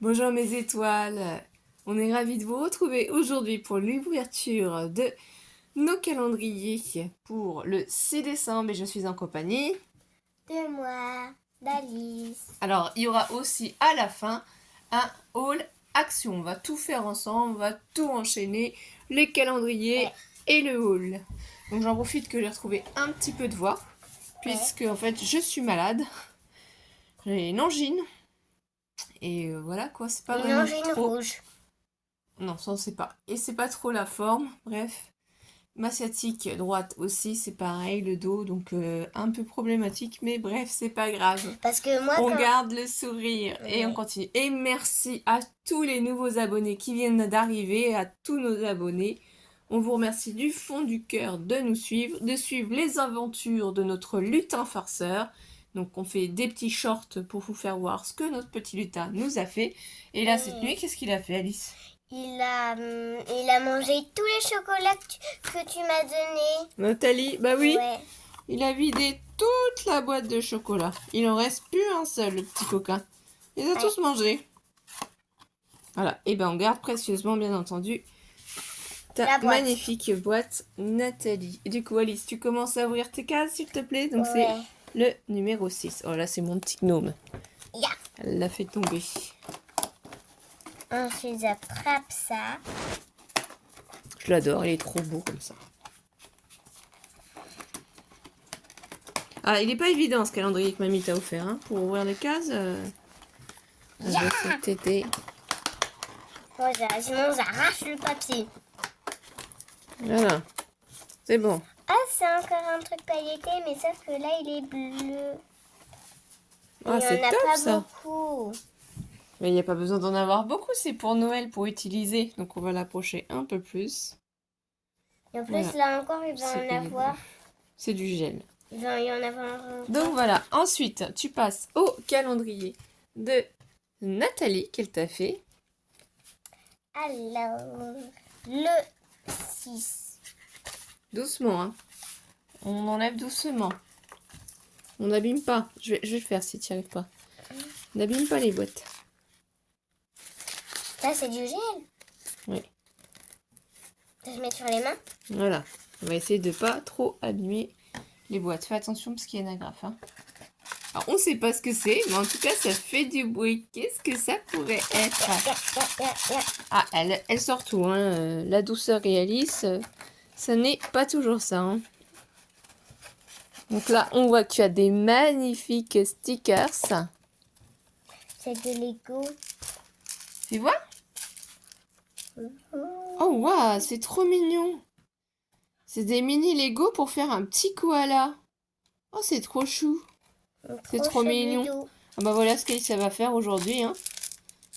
Bonjour mes étoiles, on est ravis de vous retrouver aujourd'hui pour l'ouverture de nos calendriers pour le 6 décembre et je suis en compagnie de moi, d'Alice. Alors il y aura aussi à la fin un haul action, on va tout faire ensemble, on va tout enchaîner, les calendriers et le haul. Donc j'en profite que j'ai retrouvé un petit peu de voix puisque en fait je suis malade, j'ai une angine. Et voilà quoi, c'est pas vraiment trop... rouge. Non, ça on sait pas. Et c'est pas trop la forme, bref. Ma sciatique droite aussi, c'est pareil, le dos, donc un peu problématique, mais bref, c'est pas grave. Parce que moi, On garde le sourire et on continue. Et merci à tous les nouveaux abonnés qui viennent d'arriver, à tous nos abonnés. On vous remercie du fond du cœur de nous suivre, de suivre les aventures de notre lutin farceur. Donc on fait des petits shorts pour vous faire voir ce que notre petit lutin nous a fait. Et là, cette nuit, qu'est-ce qu'il a fait, Alice ? Il a mangé tous les chocolats que tu m'as donnés. Nathalie, bah oui, Ouais. il a vidé toute la boîte de chocolat. Il en reste plus un seul, le petit coquin. Il a tous mangé. Voilà, et ben on garde précieusement, bien entendu, ta magnifique boîte, Nathalie. Et du coup, Alice, tu commences à ouvrir tes cases, s'il te plaît. Donc c'est le numéro 6. Oh là, c'est mon petit gnome. Elle l'a fait tomber. Ensuite, j'attrape ça. Je l'adore, il est trop beau comme ça. Ah, il n'est pas évident ce calendrier que mamie t'a offert, hein, pour ouvrir les cases. Avec cet été. Sinon, j'arrache le papier. Voilà, c'est bon. Ah, c'est encore un truc pailleté, mais sauf que là, il est bleu. Ah, c'est top pas ça. Beaucoup. Mais il n'y a pas besoin d'en avoir beaucoup, c'est pour Noël, pour utiliser. Donc on va l'approcher un peu plus. Et en plus, là encore, il va en avoir. C'est du gel. Il va y en avoir. Donc voilà, ensuite, tu passes au calendrier de Nathalie qu'elle t'a fait. Alors, le 6. Doucement, hein. On enlève doucement. On n'abîme pas. Je vais le faire si tu n'y arrives pas. N'abîme pas les boîtes. Là, c'est du gel. Oui. Ça se met sur les mains. Voilà. On va essayer de pas trop abîmer les boîtes. Fais attention parce qu'il y a un agrafe. Hein. Alors, on ne sait pas ce que c'est, mais en tout cas, ça fait du bruit. Qu'est-ce que ça pourrait être? Ah, elle sort tout. Hein. La douceur et Alice, ça n'est pas toujours ça. Hein. Donc là, on voit que tu as des magnifiques stickers. C'est de Lego. Tu vois? Oh, waouh, c'est trop mignon. C'est des mini Lego pour faire un petit koala. Oh, c'est trop chou. C'est trop mignon. Ah bah voilà ce qu'Alice va faire aujourd'hui. Hein.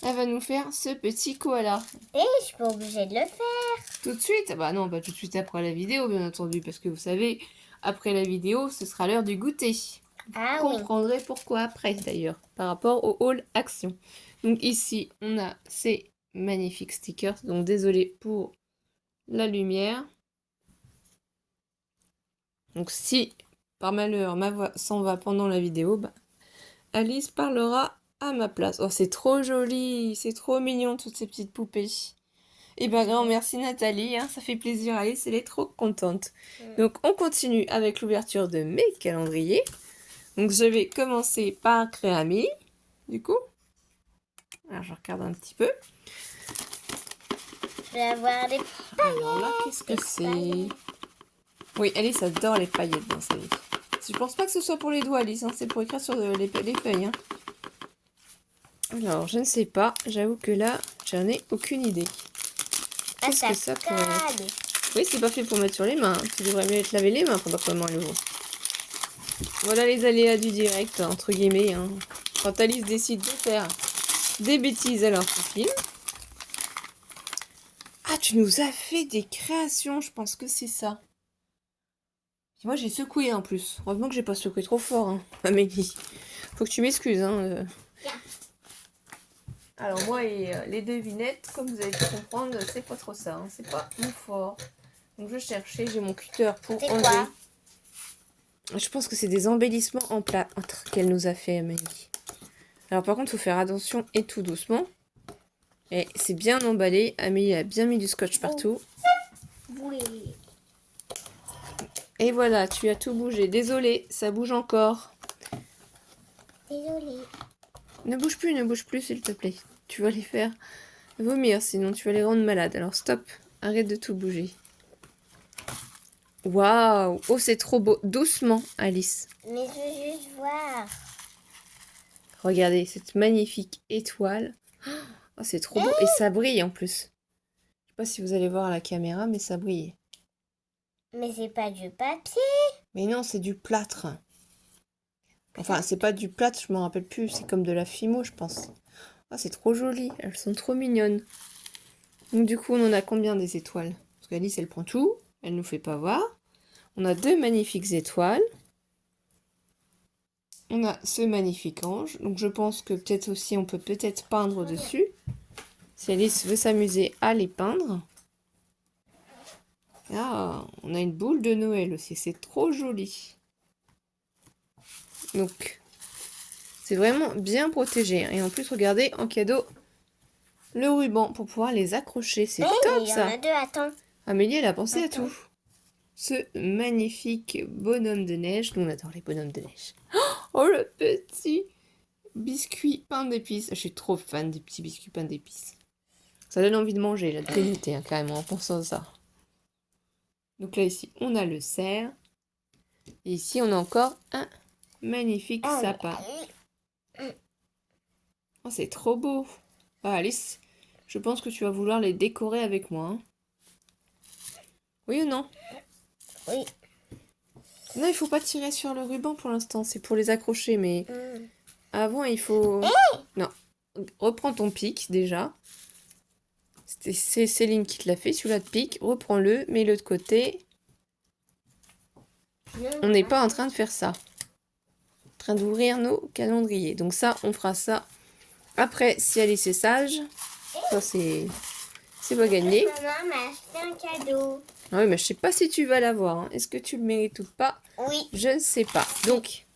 Elle va nous faire ce petit koala. Et je suis pas obligée de le faire. Tout de suite? Ah bah non, pas tout de suite après la vidéo, bien entendu. Parce que vous savez, après la vidéo, ce sera l'heure du goûter. Vous comprendrez pourquoi après, d'ailleurs, par rapport au haul action. Donc ici, on a ces magnifiques stickers. Donc désolé pour la lumière. Donc si, par malheur, ma voix s'en va pendant la vidéo, bah, Alice parlera à ma place. Oh, c'est trop joli, c'est trop mignon, toutes ces petites poupées. Et ben, grand merci Nathalie, hein, ça fait plaisir à Alice, elle est trop contente. Donc, on continue avec l'ouverture de mes calendriers. Donc, je vais commencer par Créami, du coup. Alors, je regarde un petit peu. Je vais avoir des paillettes. Alors là, qu'est-ce que c'est? Oui, Alice adore les paillettes dans sa vie. Je pense pas que ce soit pour les doigts, Alice, hein, c'est pour écrire sur les feuilles. Hein. Alors, je ne sais pas, j'avoue que là, j'en ai aucune idée. Qu'est-ce que ça pourrait être? Oui, c'est pas fait pour mettre sur les mains. Tu devrais mieux te laver les mains pendant que maman l'ouvre. Voilà les aléas du direct, entre guillemets. Hein. Quand Alice décide de faire des bêtises, alors c'est film. Ah, tu nous as fait des créations, je pense que c'est ça. Puis moi, j'ai secoué en plus. Heureusement que j'ai pas secoué trop fort, hein. Amélie. Faut que tu m'excuses, hein. Alors moi et les devinettes, comme vous avez pu comprendre, c'est pas trop ça, hein. C'est pas mon fort. Donc je cherchais, j'ai mon cutter pour enlever. Quoi? Je pense que c'est des embellissements en plâtre qu'elle nous a fait, Amélie. Alors par contre, il faut faire attention et tout doucement. Et c'est bien emballé. Amélie a bien mis du scotch partout. Oui. Et voilà, tu as tout bougé. Désolée, ça bouge encore. Désolée. Ne bouge plus, s'il te plaît. Tu vas les faire vomir, sinon tu vas les rendre malades. Alors stop, arrête de tout bouger. Waouh! Oh, c'est trop beau. Doucement, Alice. Mais je veux juste voir. Regardez cette magnifique étoile. Oh, c'est trop beau. Et ça brille en plus. Je sais pas si vous allez voir à la caméra, mais ça brille. Mais c'est pas du papier. Mais non, c'est du plâtre. Enfin, c'est pas du plâtre, je me rappelle plus. C'est comme de la fimo, je pense. Ah, c'est trop joli. Elles sont trop mignonnes. Donc du coup, on en a combien des étoiles? Parce qu'Alice, elle prend tout. Elle nous fait pas voir. On a 2 magnifiques étoiles. On a ce magnifique ange. Donc je pense que peut-être aussi, on peut peut-être peindre dessus. Si Alice veut s'amuser à les peindre. Ah, on a une boule de Noël aussi. C'est trop joli. Donc, c'est vraiment bien protégé. Et en plus, regardez, en cadeau, le ruban pour pouvoir les accrocher. C'est top, il y en ça. a 2, attends. Amélie, elle a pensé à Attends. tout. Ce magnifique bonhomme de neige. Nous, on adore les bonhommes de neige. Oh, le petit biscuit pain d'épices. Je suis trop fan des petits biscuits pain d'épices. Ça donne envie de manger, là, de grignoter, hein, carrément, en pensant à ça. Donc là, ici, on a le cerf. Et ici, on a encore un magnifique sapin. Oh, c'est trop beau. Ah, Alice, je pense que tu vas vouloir les décorer avec moi. Hein. Oui ou non? Oui. Non, il faut pas tirer sur le ruban pour l'instant. C'est pour les accrocher, mais avant, il faut... Non. Reprends ton pic, déjà. C'est Céline qui te l'a fait, celui-là de pic. Reprends-le, mets-le de côté. On n'est pas en train de faire ça. En train d'ouvrir nos calendriers. Donc ça, on fera ça après, si Alice est sage. Ça, c'est pas gagné. Maman m'a acheté un cadeau. Ah oui, mais je sais pas si tu vas l'avoir. Hein. Est-ce que tu le mérites ou pas? Oui. Je ne sais pas. Donc,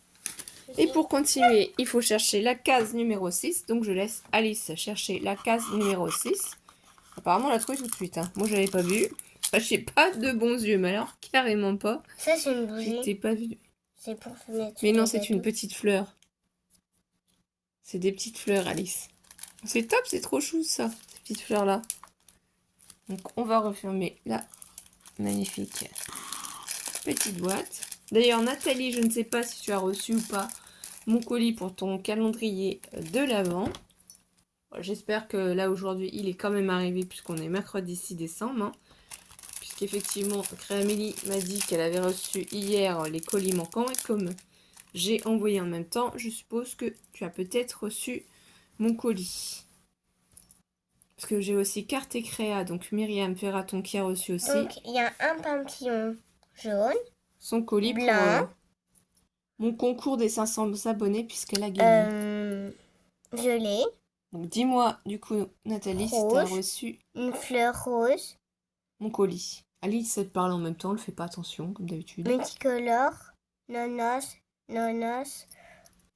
et pour continuer, il faut chercher la case numéro 6. Donc, je laisse Alice chercher la case numéro 6. Apparemment, on l'a trouvée tout de suite. Hein. Moi, je l'avais pas vue. Enfin, je n'ai pas de bons yeux, mais alors, carrément pas. Ça, c'est une bougie. Je t'ai pas vue. C'est pour se mettre. Mais non, c'est une petite fleur. C'est des petites fleurs, Alice. C'est top, c'est trop chou, ça, ces petites fleurs-là. Donc, on va refermer la magnifique petite boîte. D'ailleurs, Nathalie, je ne sais pas si tu as reçu ou pas mon colis pour ton calendrier de l'Avent. J'espère que là, aujourd'hui, il est quand même arrivé puisqu'on est mercredi 6 décembre. Hein, puisqu'effectivement, Créamélie m'a dit qu'elle avait reçu hier les colis manquants. Et comme j'ai envoyé en même temps, je suppose que tu as peut-être reçu mon colis. Parce que j'ai aussi Carte et Créa, donc Myriam Ferraton qui a reçu aussi. Donc, il y a un papillon jaune. Son colis blanc. pour mon concours des 500 abonnés puisqu'elle a gagné. Gelé. Donc dis-moi, du coup, Nathalie, si tu as reçu une fleur rose. Mon colis. Alice, elle parle en même temps, elle fait pas attention, comme d'habitude. Multicolore. Nonos.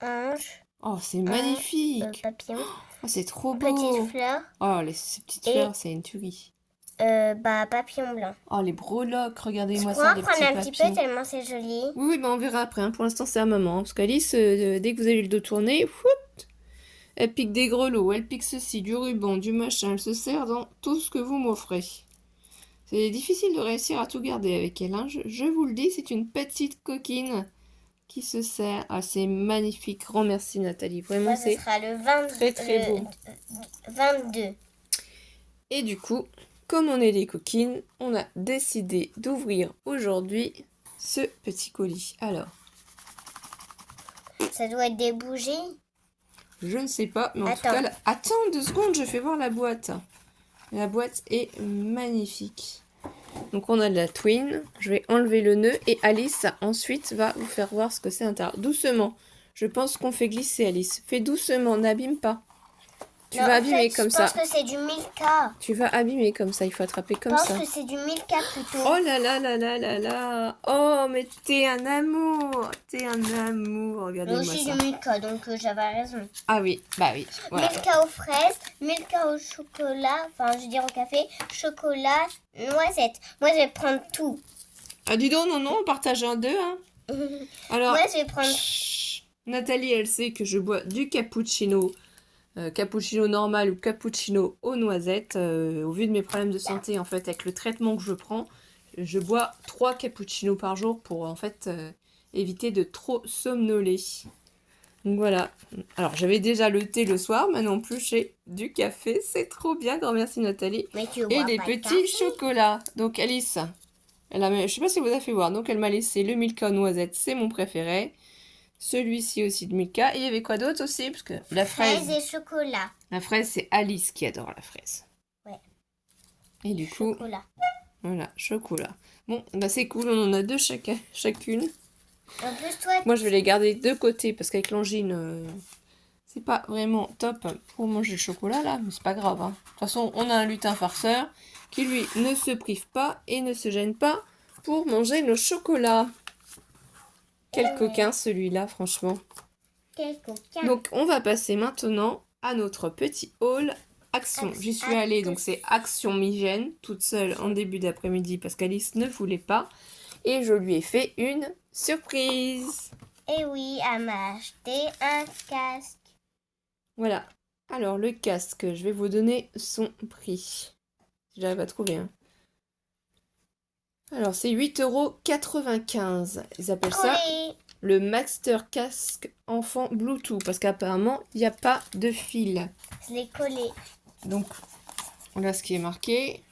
Ange. Oh, c'est magnifique. Papillon. Oh, c'est trop beau. Petite fleur. Oh, ces petites fleurs, c'est une tuerie. Papillon blanc. Oh, les breloques, regardez-moi ça, les petits papillons. papillons. Un petit peu tellement c'est joli. Oui, on verra après. Hein. Pour l'instant, c'est à maman. Parce qu'Alice, dès que vous avez le dos tourné, elle pique des grelots, elle pique ceci, du ruban, du machin. Elle se sert dans tout ce que vous m'offrez. C'est difficile de réussir à tout garder avec elle. Hein. Je vous le dis, c'est une petite coquine qui se sert. Ah, c'est magnifique. Grand merci, Nathalie. Vraiment, c'est très, très beau. 22. Et du coup, comme on est des coquines, on a décidé d'ouvrir aujourd'hui ce petit colis. Alors, ça doit être des bougies. Je ne sais pas, mais en tout cas... Attends 2 secondes, je fais voir la boîte. La boîte est magnifique. Donc on a de la twin. Je vais enlever le nœud et Alice ensuite va vous faire voir ce que c'est à l'intérieur. Doucement. Je pense qu'on fait glisser, Alice. Fais doucement, n'abîme pas. Tu Non, vas en abîmer fait, comme je pense ça. que c'est du Milka. Tu vas abîmer comme ça, il faut attraper Je comme pense ça. que c'est du Milka plutôt. Oh là là là là là là. Oh, mais t'es un amour. T'es un amour. Mais Regardez-moi aussi ça. du Milka, donc j'avais raison. Ah oui, bah oui. Voilà. Milka aux fraises, Milka au chocolat, enfin je veux dire au café, chocolat, noisette. Moi je vais prendre tout. Ah dis donc, non, non, on partage un deux, hein. Alors, Moi je vais prendre... chut, Nathalie, elle sait que je bois du cappuccino. Cappuccino normal ou cappuccino aux noisettes. Au vu de mes problèmes de santé, en fait, avec le traitement que je prends, je bois 3 cappuccinos par jour pour, en fait, éviter de trop somnoler. Donc voilà. Alors, j'avais déjà le thé le soir, maintenant plus j'ai du café. C'est trop bien, grand merci Nathalie. Mais tu Et bois des pas de petits café. chocolats. Donc Alice, je sais pas si vous a fait voir. Donc elle m'a laissé le Milka noisette, c'est mon préféré. Celui-ci aussi de Milka. Et il y avait quoi d'autre aussi? Parce que la Fraises fraise, et chocolat. la fraise, c'est Alice qui adore la fraise. Ouais. Et du coup, Chocolat. voilà, chocolat. Bon, bah c'est cool, on en a deux chacune. En plus toi, Moi, je vais les garder de côté parce qu'avec l'angine, c'est pas vraiment top pour manger le chocolat là, mais c'est pas grave, hein. De toute façon, on a un lutin farceur qui lui ne se prive pas et ne se gêne pas pour manger nos chocolats. Quel coquin celui-là, franchement. quel coquin. Donc, on va passer maintenant à notre petit haul Action. J'y suis allée, donc c'est Action Migène, toute seule en début d'après-midi parce qu'Alice ne voulait pas. Et je lui ai fait une surprise. Et oui, elle m'a acheté un casque. Voilà. Alors, le casque, je vais vous donner son prix. Si j'arrive à trouver, hein. Alors, c'est 8,95 €. Ils appellent ça Collé. le Master Casque enfant Bluetooth parce qu'apparemment, il n'y a pas de fil. Je l'ai collé. Donc, voilà ce qui est marqué.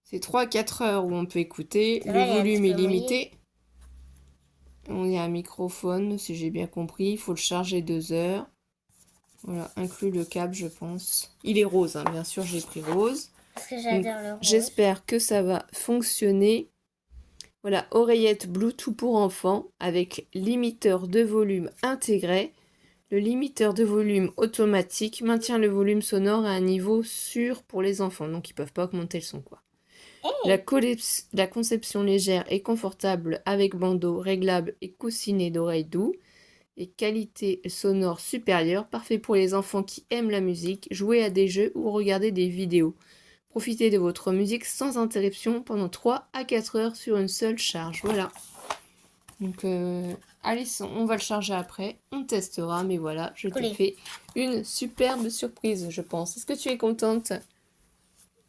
C'est 3-4 heures où on peut écouter. Ça Le va, il est un volume petit est peu mouillé. limité. On y a un microphone, si j'ai bien compris. Il faut le charger 2 heures. Voilà, inclus le câble, je pense. Il est rose, hein, bien sûr, j'ai pris rose. Parce que j'adore le rose. J'espère que ça va fonctionner. Voilà, oreillette Bluetooth pour enfants avec limiteur de volume intégré. Le limiteur de volume automatique maintient le volume sonore à un niveau sûr pour les enfants, donc ils peuvent pas augmenter le son, quoi. Hey. La conception légère et confortable avec bandeau réglable et coussinet d'oreilles doux. Et qualité sonore supérieure, parfait pour les enfants qui aiment la musique, jouer à des jeux ou regarder des vidéos. Profitez de votre musique sans interruption pendant 3 à 4 heures sur une seule charge. Voilà. Donc, Alice, on va le charger après. On testera, mais voilà, je t'ai Collé. fait une superbe surprise, je pense. Est-ce que tu es contente?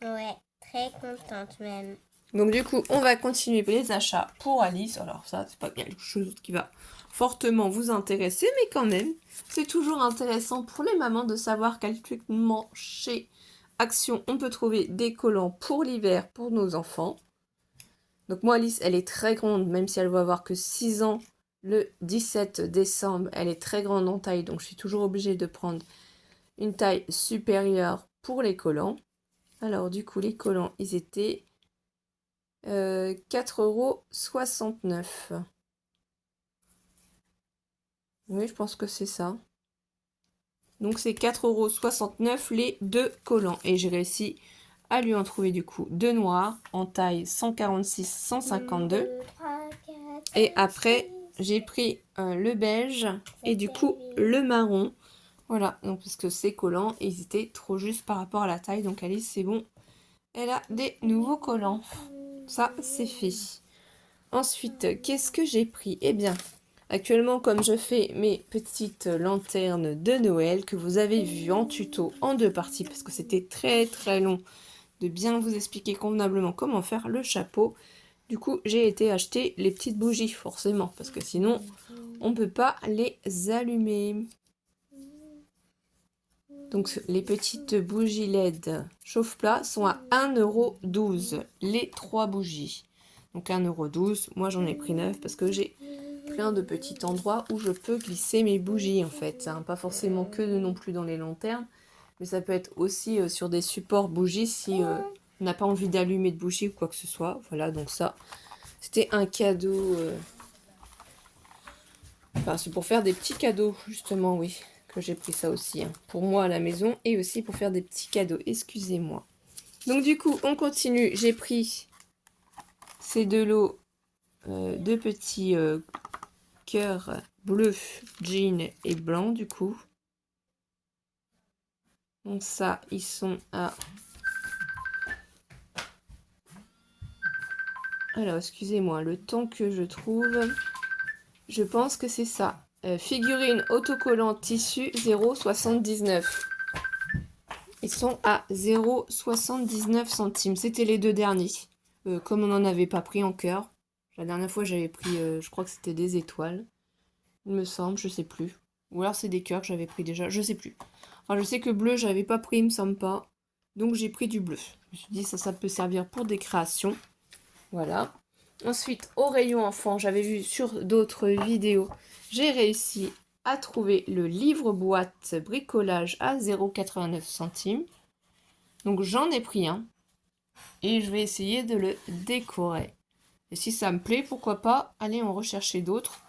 Ouais, très contente même. Donc, du coup, on va continuer les achats pour Alice. Alors, ça, c'est pas quelque chose qui va fortement vous intéresser, mais quand même, c'est toujours intéressant pour les mamans de savoir qu'actuellement chez Action, on peut trouver des collants pour l'hiver pour nos enfants. Donc moi, Alice, elle est très grande, même si elle va avoir que 6 ans le 17 décembre. Elle est très grande en taille, donc je suis toujours obligée de prendre une taille supérieure pour les collants. Alors du coup, les collants, ils étaient 4,69 €. Oui, je pense que c'est ça. Donc c'est 4,69 € les deux collants. Et j'ai réussi à lui en trouver du coup deux noirs en taille 146-152. Et après, j'ai pris le beige et du coup le marron. Voilà, donc parce que ces collants, ils étaient trop justes par rapport à la taille. Donc Alice, c'est bon. Elle a des nouveaux collants. Ça, c'est fait. Ensuite, qu'est-ce que j'ai pris? Eh bien, actuellement, comme je fais mes petites lanternes de Noël que vous avez vues en tuto en 2 parties, parce que c'était très très long de bien vous expliquer convenablement comment faire le chapeau. Du coup, j'ai été acheter les petites bougies, forcément, parce que sinon, on ne peut pas les allumer. Donc, les petites bougies LED chauffe-plat sont à 1,12 € les 3 bougies. Donc 1,12 €, moi j'en ai pris 9 parce que j'ai plein de petits endroits où je peux glisser mes bougies en fait. Hein. Pas forcément que non plus dans les lanternes, mais ça peut être aussi sur des supports bougies si on n'a pas envie d'allumer de bougies ou quoi que ce soit. Voilà, donc ça, c'était un cadeau. Enfin, c'est pour faire des petits cadeaux justement, oui, que j'ai pris ça aussi, hein, pour moi à la maison et aussi pour faire des petits cadeaux. Excusez-moi. Donc du coup, on continue. J'ai pris ces deux lots de petits cœurs bleus, jean et blanc du coup. Donc ça, ils sont à... Alors, excusez-moi, le temps que je trouve, je pense que c'est ça. Figurine autocollante tissu 0,79. Ils sont à 0,79 centimes. C'était les deux derniers. Comme on n'en avait pas pris en cœur. La dernière fois, j'avais pris, je crois que c'était des étoiles. Il me semble, je sais plus. Ou alors c'est des cœurs que j'avais pris déjà, je sais plus. Enfin, je sais que bleu, j'avais pas pris, il me semble pas. Donc j'ai pris du bleu. Je me suis dit, ça peut servir pour des créations. Voilà. Ensuite, au rayon enfant, j'avais vu sur d'autres vidéos, j'ai réussi à trouver le livre-boîte bricolage à 0,89 centimes. Donc j'en ai pris un. Et je vais essayer de le décorer. Et si ça me plaît, pourquoi pas aller en rechercher d'autres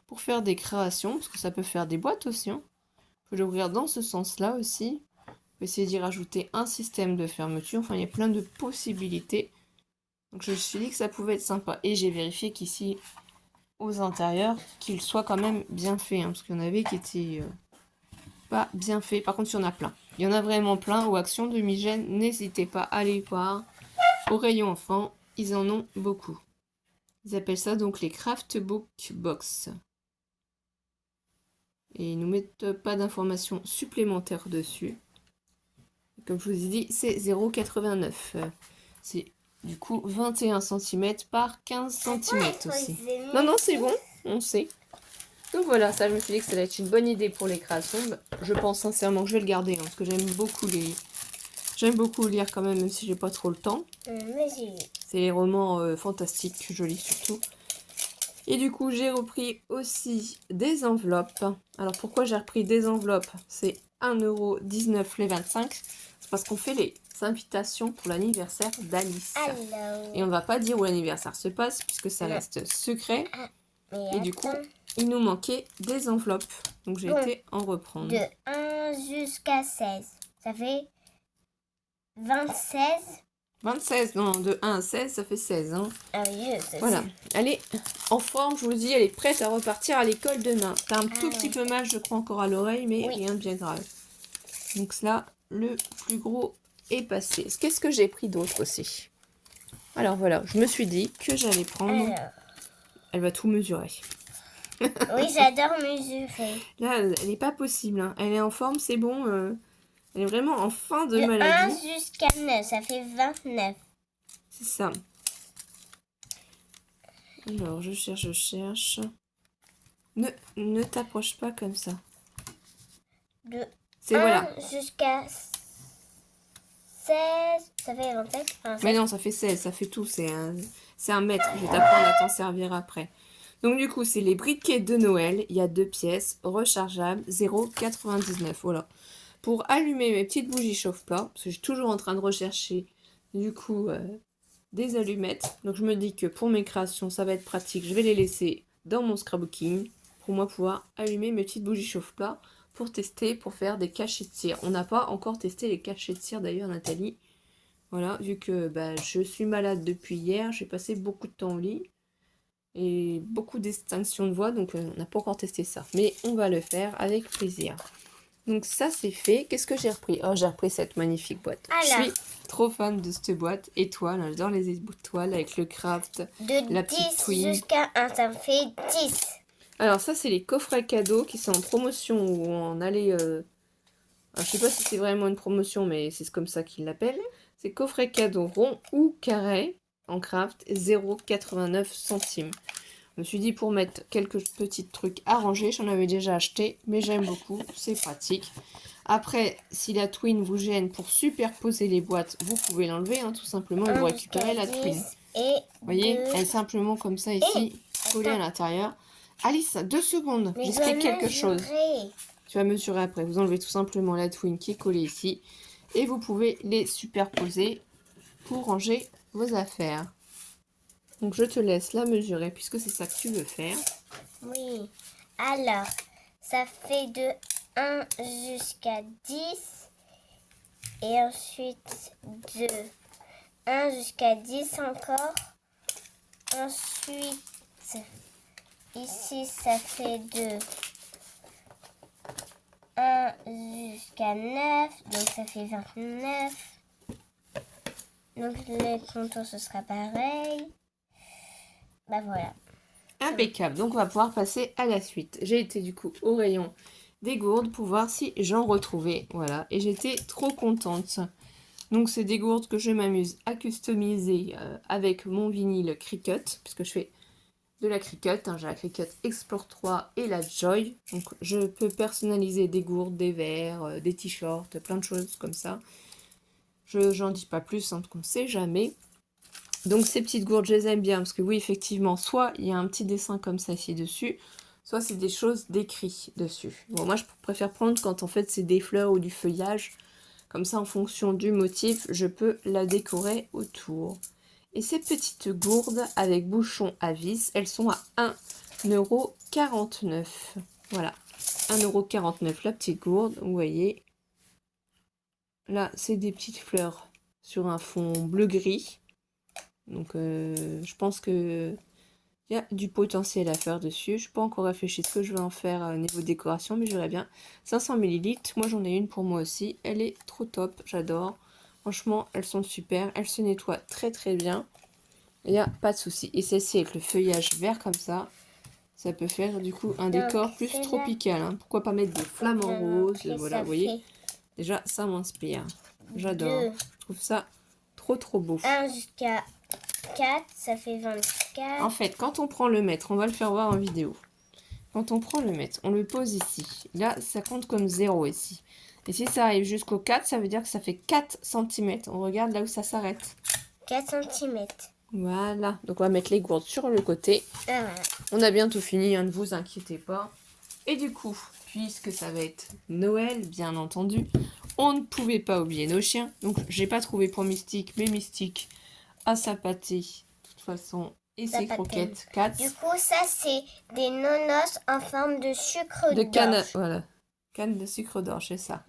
pour faire des créations, parce que ça peut faire des boîtes aussi. Hein. On peut l'ouvrir dans ce sens-là aussi. On peut essayer d'y rajouter un système de fermeture. Enfin, il y a plein de possibilités. Donc je me suis dit que ça pouvait être sympa. Et j'ai vérifié qu'ici, aux intérieurs, qu'il soit quand même bien fait. Hein, parce qu'il y en avait qui étaient pas bien fait. Par contre, il y en a plein. Il y en a vraiment plein. Aux actions de Migène, n'hésitez pas à aller voir. Au rayon enfant, ils en ont beaucoup. Ils appellent ça donc les Craft Book Box. Et ils ne nous mettent pas d'informations supplémentaires dessus. Comme je vous ai dit, c'est 0,89. C'est du coup 21 cm par 15 cm aussi. Non, non, c'est bon, on sait. Donc voilà, ça, je me suis dit que ça allait être une bonne idée pour les créations. Je pense sincèrement que je vais le garder, hein, parce que j'aime beaucoup les... J'aime beaucoup lire quand même si j'ai pas trop le temps. C'est les romans fantastiques que je lis surtout. Et du coup, j'ai repris aussi des enveloppes. Alors, pourquoi j'ai repris des enveloppes? C'est 1,19 € les 25. C'est parce qu'on fait les invitations pour l'anniversaire d'Alice. Et on ne va pas dire où l'anniversaire se passe, puisque ça reste secret. Et du coup, il nous manquait des enveloppes. Donc, j'ai été en reprendre. De 1 jusqu'à 16. Ça fait 26. 26, non, de 1 à 16, ça fait 16. Hein. Ah oui, je sais. Voilà, elle est en forme, je vous le dis, elle est prête à repartir à l'école demain. T'as un tout petit peu mal, je crois, encore à l'oreille, mais rien de bien grave. Donc là, le plus gros est passé. Qu'est-ce que j'ai pris d'autre aussi? Alors voilà, je me suis dit que j'allais prendre... Alors. Elle va tout mesurer. Oui, j'adore mesurer. Là, elle n'est pas possible. Hein. Elle est en forme, c'est bon. Elle est vraiment en fin de De maladie. 1 jusqu'à 9, ça fait 29. C'est ça. Alors, je cherche. Ne t'approche pas comme ça. De C'est 1 voilà. jusqu'à 16, ça fait 27. Enfin, Mais non, ça fait 16, ça fait tout. C'est un mètre. Je vais t'apprendre à t'en servir après. Donc du coup, c'est les briquets de Noël. Il y a 2 pièces, rechargeables, 0,99. Voilà. Pour allumer mes petites bougies chauffe-plat, parce que je suis toujours en train de rechercher, du coup, des allumettes. Donc je me dis que pour mes créations, ça va être pratique. Je vais les laisser dans mon scrapbooking pour moi pouvoir allumer mes petites bougies chauffe-plat pour tester, pour faire des cachets de cire. On n'a pas encore testé les cachets de cire d'ailleurs, Nathalie. Voilà, vu que je suis malade depuis hier, j'ai passé beaucoup de temps au lit et beaucoup d'extinction de voix, donc on n'a pas encore testé ça. Mais on va le faire avec plaisir. Donc ça c'est fait. Qu'est-ce que j'ai repris? Oh, j'ai repris cette magnifique boîte. Alors. Je suis trop fan de cette boîte. Étoile, j'adore les étoiles avec le craft, de la petite 10 twin. jusqu'à 1, ça me fait 10. Alors ça c'est les coffrets cadeaux qui sont en promotion ou en aller... Alors, je sais pas si c'est vraiment une promotion, mais c'est comme ça qu'ils l'appellent. C'est coffret cadeau rond ou carré en craft, 0,89 centimes. Je me suis dit pour mettre quelques petits trucs à ranger, j'en avais déjà acheté, mais j'aime beaucoup, c'est pratique. Après, si la twin vous gêne pour superposer les boîtes, vous pouvez l'enlever, hein, tout simplement, et vous récupérez la twin. Vous voyez, elle est simplement comme ça ici, collée à l'intérieur. Alice, 2 secondes, j'explique quelque chose. Tu vas mesurer après, vous enlevez tout simplement la twin qui est collée ici, et vous pouvez les superposer pour ranger vos affaires. Donc je te laisse la mesurer puisque c'est ça que tu veux faire. Oui. Alors, ça fait de 1 jusqu'à 10. Et ensuite de 1 jusqu'à 10 encore. Ensuite, ici, ça fait de 1 jusqu'à 9. Donc, ça fait 29. Donc, les contours, ce sera pareil. Bah voilà. Impeccable. Donc, on va pouvoir passer à la suite. J'ai été du coup au rayon des gourdes pour voir si j'en retrouvais. Voilà. Et j'étais trop contente. Donc, c'est des gourdes que je m'amuse à customiser avec mon vinyle Cricut. Puisque je fais de la Cricut. Hein. J'ai la Cricut Explore 3 et la Joy. Donc, je peux personnaliser des gourdes, des verres, des t-shirts, plein de choses comme ça. J'en dis pas plus, hein, parce qu'on ne sait jamais. Donc ces petites gourdes, je les aime bien, parce que oui, effectivement, soit il y a un petit dessin comme ça ici dessus, soit c'est des choses décrites dessus. Bon, moi je préfère prendre quand en fait c'est des fleurs ou du feuillage. Comme ça, en fonction du motif, je peux la décorer autour. Et ces petites gourdes avec bouchon à vis, elles sont à 1,49 €. Voilà, 1,49 € la petite gourde, vous voyez. Là, c'est des petites fleurs sur un fond bleu-gris. Donc, je pense que il y a du potentiel à faire dessus. Je n'ai pas encore réfléchi ce que je vais en faire au niveau décoration, mais j'aurais bien 500 ml. Moi, j'en ai une pour moi aussi. Elle est trop top, j'adore. Franchement, elles sont super. Elles se nettoient très très bien. Il n'y a pas de souci. Et celle-ci avec le feuillage vert comme ça, ça peut faire du coup un décor plus tropical. Hein. Pourquoi pas mettre des flamants roses, voilà, vous voyez. Déjà, ça m'inspire. J'adore. Je trouve ça trop trop beau. 1 jusqu'à 4, ça fait 24. En fait, quand on prend le mètre, on va le faire voir en vidéo. Quand on prend le mètre, on le pose ici. Là, ça compte comme 0 ici. Et si ça arrive jusqu'au 4, ça veut dire que ça fait 4 cm. On regarde là où ça s'arrête. 4 cm. Voilà. Donc, on va mettre les gourdes sur le côté. Ah, voilà. On a bientôt fini, hein, ne vous inquiétez pas. Et du coup, puisque ça va être Noël, bien entendu, on ne pouvait pas oublier nos chiens. Donc, j'ai pas trouvé pour Mystique, mais Mystique a sa pâtée, de toute façon, et ses croquettes Katz. Du coup, ça, c'est des nonos en forme de sucre d'orge. De canne, voilà. Canne de sucre d'orge, c'est ça.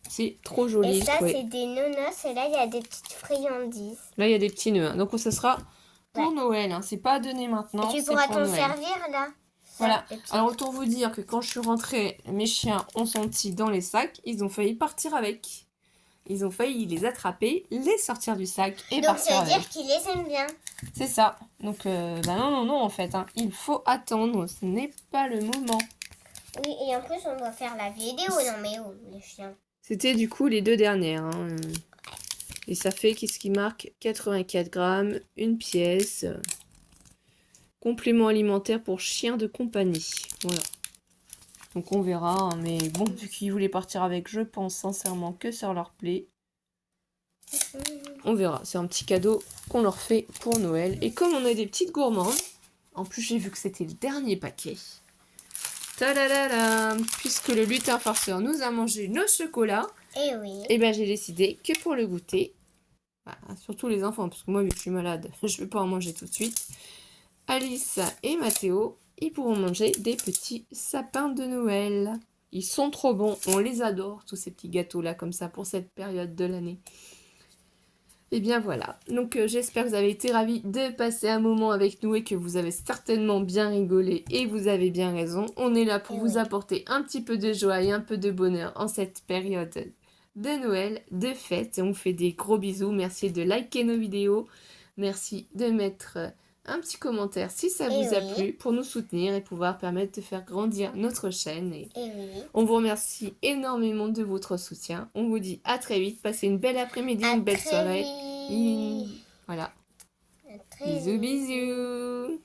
C'est trop joli. Et ça, c'est des nonos, et là, il y a des petites friandises. Là, il y a des petits nœuds. Hein. Donc, ce sera pour Noël. Hein. C'est pas à donner maintenant. Et tu pourras t'en servir, là. Voilà. Alors, autant vous dire que quand je suis rentrée, mes chiens ont senti dans les sacs. Ils ont failli partir avec. Ils ont failli les attraper, les sortir du sac et partir avec. Donc, ça veut dire qu'ils les aiment bien. C'est ça. Donc, non, en fait. Hein. Il faut attendre. Ce n'est pas le moment. Oui, et en plus, on doit faire la vidéo. Non, mais où, les chiens? C'était du coup les 2 dernières. Hein. Et ça fait, qu'est-ce qui marque 84 grammes, une pièce. Complément alimentaire pour chiens de compagnie. Voilà. Donc on verra. Hein, mais bon, vu qu'ils voulaient partir avec, je pense sincèrement que ça leur plaît. On verra. C'est un petit cadeau qu'on leur fait pour Noël. Et comme on a des petites gourmandes, en plus j'ai vu que c'était le dernier paquet. Tadadada, puisque le lutin farceur nous a mangé nos chocolats, et ben j'ai décidé que pour le goûter, voilà, surtout les enfants, parce que moi vu que je suis malade, je ne vais pas en manger tout de suite, Alice et Mathéo, ils pourront manger des petits sapins de Noël. Ils sont trop bons, on les adore, tous ces petits gâteaux là comme ça pour cette période de l'année. Et bien voilà, donc j'espère que vous avez été ravis de passer un moment avec nous et que vous avez certainement bien rigolé et vous avez bien raison. On est là pour vous apporter un petit peu de joie et un peu de bonheur en cette période de Noël, de fête. Et on vous fait des gros bisous, merci de liker nos vidéos, merci de mettre un petit commentaire si ça vous a plu pour nous soutenir et pouvoir permettre de faire grandir notre chaîne. Et on vous remercie énormément de votre soutien. On vous dit à très vite. Passez une belle après-midi, une belle soirée. Voilà. Bisous, bisous.